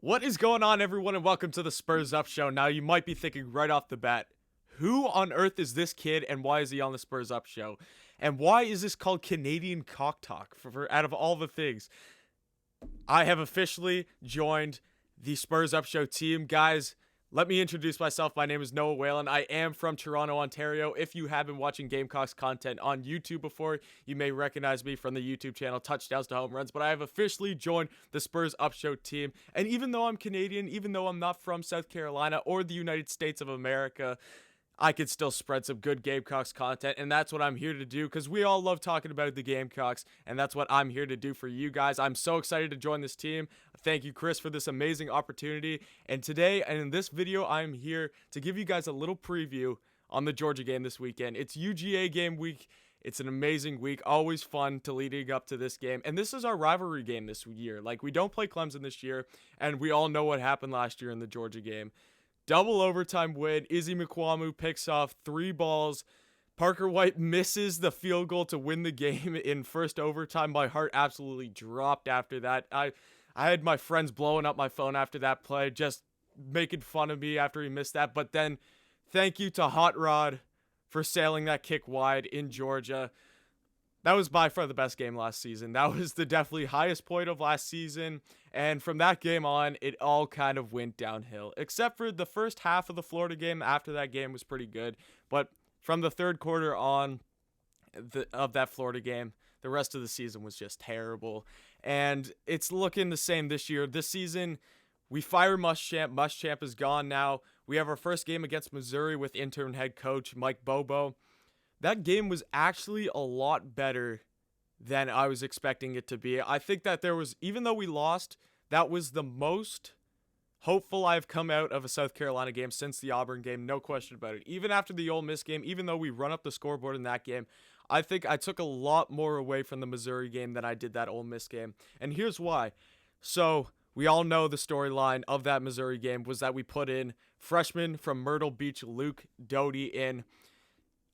What is going on, everyone, and welcome to the Spurs Up Show. Now, you might be thinking right off the bat, who on earth is this kid, and why is he on the Spurs Up Show? And why is this called Canadian Cock Talk, out of all the things? I have officially joined the Spurs Up Show team. Guys, let me introduce myself. My name is Noah Whalen. I am from Toronto, Ontario. If you have been watching Gamecocks content on YouTube before, you may recognize me from the YouTube channel Touchdowns to Home Runs, but I have officially joined the Spurs Up Show team. And even though I'm Canadian, even though I'm not from South Carolina or the United States of America, I could still spread some good Gamecocks content, and that's what I'm here to do, because we all love talking about the Gamecocks, and that's what I'm here to do for you guys. I'm so excited to join this team. Thank you, Chris, for this amazing opportunity. And today, and in this video, I'm here to give you guys a little preview on the Georgia game this weekend. It's UGA game week. It's an amazing week, always fun to leading up to this game. And this is our rivalry game this year. Like, we don't play Clemson this year, and we all know what happened last year in the Georgia game. Double overtime win. Izzy McQuamu picks off 3 balls. Parker White misses the field goal to win the game in first overtime. My heart absolutely dropped after that. I had my friends blowing up my phone after that play, just making fun of me after he missed that. But then thank you to Hot Rod for sailing that kick wide in Georgia. That was by far the best game last season. That was the definitely highest point of last season. And from that game on, it all kind of went downhill. Except for the first half of the Florida game. After that game was pretty good. But from the third quarter on of that Florida game, the rest of the season was just terrible. And it's looking the same this year. This season, we fire Muschamp. Muschamp is gone now. We have our first game against Missouri with interim head coach Mike Bobo. That game was actually a lot better than I was expecting it to be. I think that there was, even though we lost, that was the most hopeful I've come out of a South Carolina game since the Auburn game, no question about it. Even after the Ole Miss game, even though we run up the scoreboard in that game, I think I took a lot more away from the Missouri game than I did that Ole Miss game. And here's why. So, we all know the storyline of that Missouri game was that we put in freshman from Myrtle Beach, Luke Doty, in.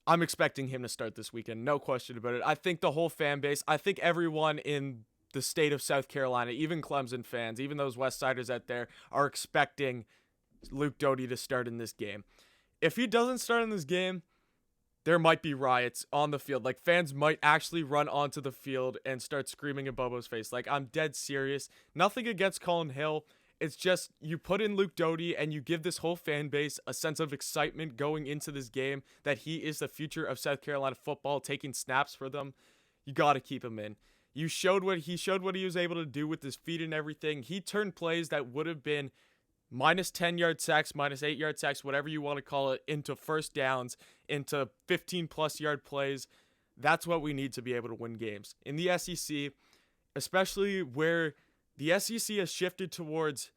I'm expecting him to start this weekend, no question about it. I think the whole fan base, I think everyone in the state of South Carolina, even Clemson fans, even those West Siders out there, are expecting Luke Doty to start in this game. If he doesn't start in this game, there might be riots on the field. Like, fans might actually run onto the field and start screaming in Bobo's face. Like, I'm dead serious. Nothing against Colin Hill. It's just, you put in Luke Doty and you give this whole fan base a sense of excitement going into this game that he is the future of South Carolina football, taking snaps for them. You got to keep him in. He showed what he was able to do with his feet and everything. He turned plays that would have been minus 10-yard sacks, minus 8-yard sacks, whatever you want to call it, into first downs, into 15-plus yard plays. That's what we need to be able to win games. In the SEC, especially where the SEC has shifted towards,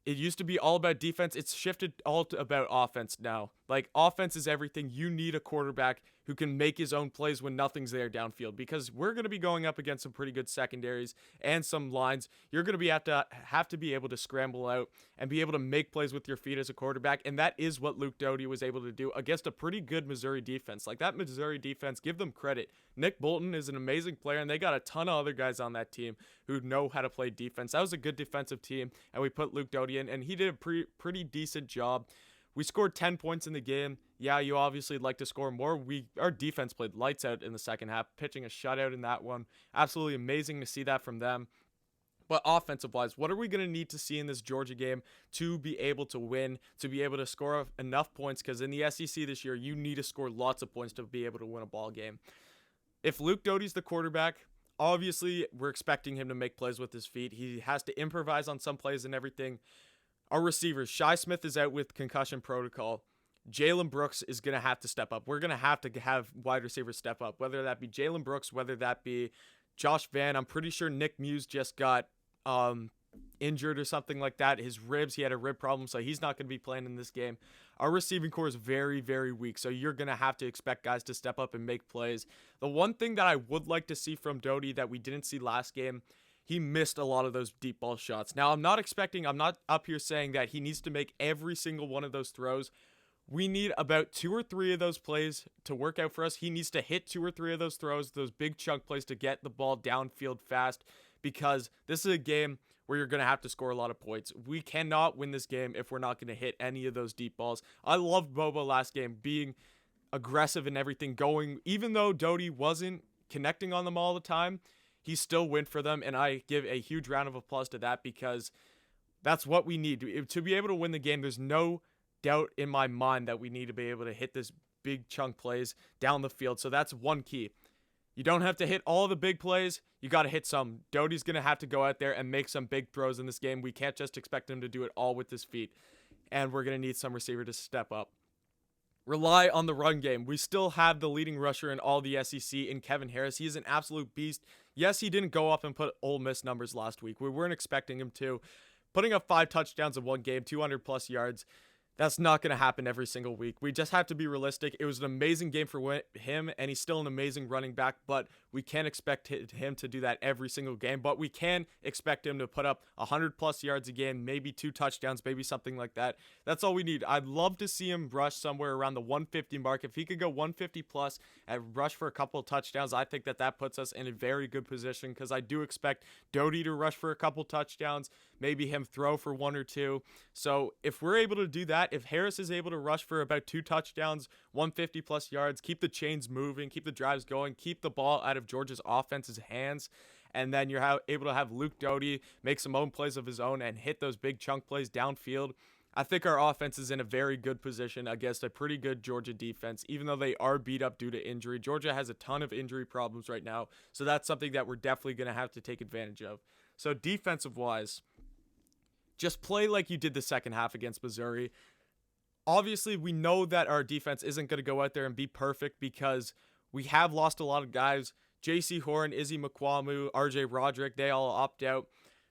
it used to be all about defense. It's shifted all about offense now. Like, offense is everything. You need a quarterback who can make his own plays when nothing's there downfield, because we're going to be going up against some pretty good secondaries and some lines. You're going to have to be able to scramble out and be able to make plays with your feet as a quarterback, and that is what Luke Doty was able to do against a pretty good Missouri defense. Like, that Missouri defense, give them credit. Nick Bolton is an amazing player, and they got a ton of other guys on that team who know how to play defense. That was a good defensive team, and we put Luke Doty in, and he did a pretty decent job. We scored 10 points in the game. Yeah, you obviously like to score more. Our defense played lights out in the second half, pitching a shutout in that one. Absolutely amazing to see that from them. But offensive-wise, what are we going to need to see in this Georgia game to be able to win, to be able to score enough points? Because in the SEC this year, you need to score lots of points to be able to win a ball game. If Luke Doty's the quarterback, obviously we're expecting him to make plays with his feet. He has to improvise on some plays and everything. Our receivers, Shi Smith is out with concussion protocol. Jalen Brooks is going to have to step up. We're going to have wide receivers step up, whether that be Jalen Brooks, whether that be Josh Vann. I'm pretty sure Nick Muse just got injured or something like that. His ribs, he had a rib problem, so he's not going to be playing in this game. Our receiving core is very, very weak, so you're going to have to expect guys to step up and make plays. The one thing that I would like to see from Doty that we didn't see last game, he missed a lot of those deep ball shots. Now, I'm not up here saying that he needs to make every single one of those throws. We need about 2 or 3 of those plays to work out for us. He needs to hit 2 or 3 of those throws, those big chunk plays to get the ball downfield fast, because this is a game where you're going to have to score a lot of points. We cannot win this game if we're not going to hit any of those deep balls. I loved Bobo last game being aggressive and everything going, even though Doty wasn't connecting on them all the time, he still went for them, and I give a huge round of applause to that because that's what we need. To be able to win the game, there's no doubt in my mind that we need to be able to hit this big chunk plays down the field. So that's one key. You don't have to hit all the big plays. You got to hit some. Doty's going to have to go out there and make some big throws in this game. We can't just expect him to do it all with his feet. And we're going to need some receiver to step up. Rely on the run game. We still have the leading rusher in all the SEC in Kevin Harris. He is an absolute beast. Yes, he didn't go up and put Ole Miss numbers last week. We weren't expecting him to. Putting up 5 touchdowns in one game, 200 plus yards, that's not going to happen every single week. We just have to be realistic. It was an amazing game for him, and he's still an amazing running back, but we can't expect him to do that every single game. But we can expect him to put up 100 plus yards a game, maybe 2 touchdowns, maybe something like that. That's all we need. I'd love to see him rush somewhere around the 150 mark. If he could go 150 plus and rush for a couple of touchdowns, I think that puts us in a very good position because I do expect Doty to rush for a couple touchdowns, maybe him throw for 1 or 2. So if we're able to do that, if Harris is able to rush for about 2 touchdowns, 150 plus yards, keep the chains moving, keep the drives going, keep the ball out of Georgia's offense's hands, and then you're able to have Luke Doty make some own plays of his own and hit those big chunk plays downfield, I think our offense is in a very good position against a pretty good Georgia defense, even though they are beat up due to injury. Georgia has a ton of injury problems right now, so that's something that we're definitely going to have to take advantage of. So defensive-wise, just play like you did the second half against Missouri. Obviously, we know that our defense isn't going to go out there and be perfect because we have lost a lot of guys. J.C. Horn, Izzy McQuamu, R.J. Roderick, they all opt out.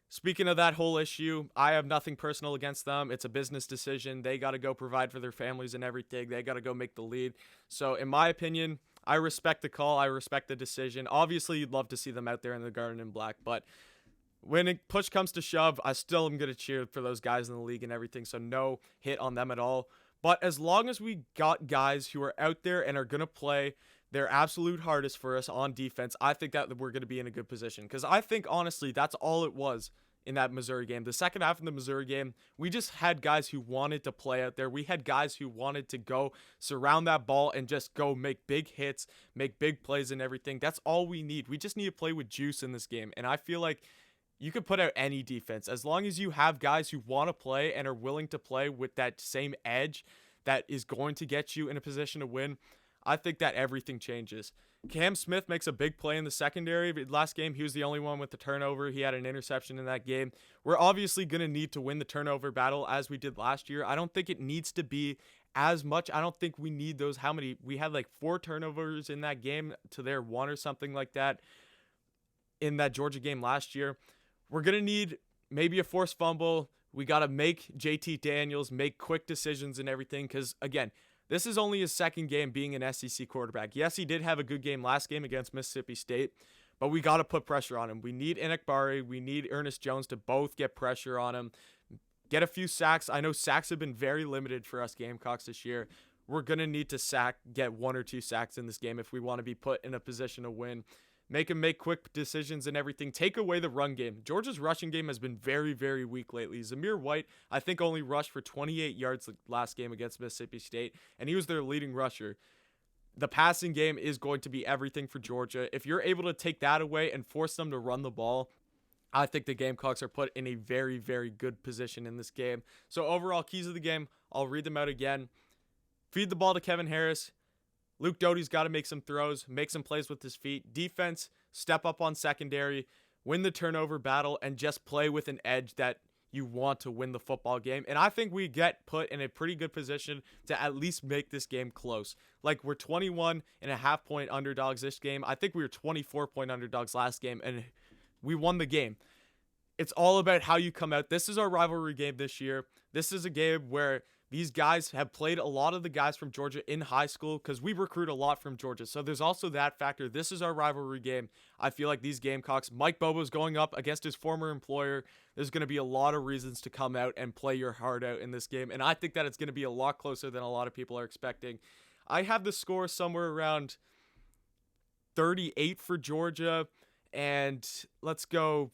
Speaking of that whole issue, I have nothing personal against them. It's a business decision. They got to go provide for their families and everything. They got to go make the lead. So in my opinion, I respect the call. I respect the decision. Obviously, you'd love to see them out there in the garden in black, but when push comes to shove, I still am going to cheer for those guys in the league and everything, so no hit on them at all. But as long as we got guys who are out there and are going to play their absolute hardest for us on defense, I think that we're going to be in a good position. Because I think, honestly, that's all it was in that Missouri game. The second half of the Missouri game, we just had guys who wanted to play out there. We had guys who wanted to go surround that ball and just go make big hits, make big plays and everything. That's all we need. We just need to play with juice in this game. And I feel like you could put out any defense as long as you have guys who want to play and are willing to play with that same edge that is going to get you in a position to win. I think that everything changes. Cam Smith makes a big play in the secondary. Last game, he was the only one with the turnover. He had an interception in that game. We're obviously going to need to win the turnover battle as we did last year. I don't think it needs to be as much. I don't think we need those. How many? We had like 4 turnovers in that game to their 1 or something like that in that Georgia game last year. We're going to need maybe a forced fumble. We got to make JT Daniels make quick decisions and everything because, again, this is only his second game being an SEC quarterback. Yes, he did have a good game last game against Mississippi State, but we got to put pressure on him. We need Inekbari. We need Ernest Jones to both get pressure on him, get a few sacks. I know sacks have been very limited for us Gamecocks this year. We're going to need to get 1 or 2 sacks in this game if we want to be put in a position to win. Make him make quick decisions and everything. Take away the run game. Georgia's rushing game has been very, very weak lately. Zamir White, I think, only rushed for 28 yards last game against Mississippi State, and he was their leading rusher. The passing game is going to be everything for Georgia. If you're able to take that away and force them to run the ball, I think the Gamecocks are put in a very, very good position in this game. So overall, keys of the game, I'll read them out again. Feed the ball to Kevin Harris. Luke Doty's got to make some throws, make some plays with his feet. Defense, step up on secondary, win the turnover battle, and just play with an edge that you want to win the football game. And I think we get put in a pretty good position to at least make this game close. Like, we're 21.5 point underdogs this game. I think we were 24 point underdogs last game, and we won the game. It's all about how you come out. This is our rivalry game this year. This is a game where these guys have played a lot of the guys from Georgia in high school because we recruit a lot from Georgia. So there's also that factor. This is our rivalry game. I feel like these Gamecocks, Mike Bobo's going up against his former employer. There's going to be a lot of reasons to come out and play your heart out in this game. And I think that it's going to be a lot closer than a lot of people are expecting. I have the score somewhere around 38 for Georgia. And let's go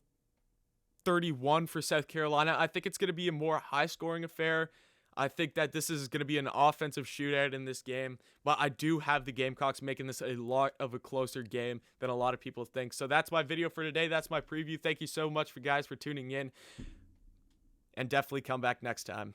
31 for South Carolina. I think it's going to be a more high-scoring affair. I think that this is going to be an offensive shootout in this game, but I do have the Gamecocks making this a lot of a closer game than a lot of people think. So that's my video for today. That's my preview. Thank you so much for tuning in, and definitely come back next time.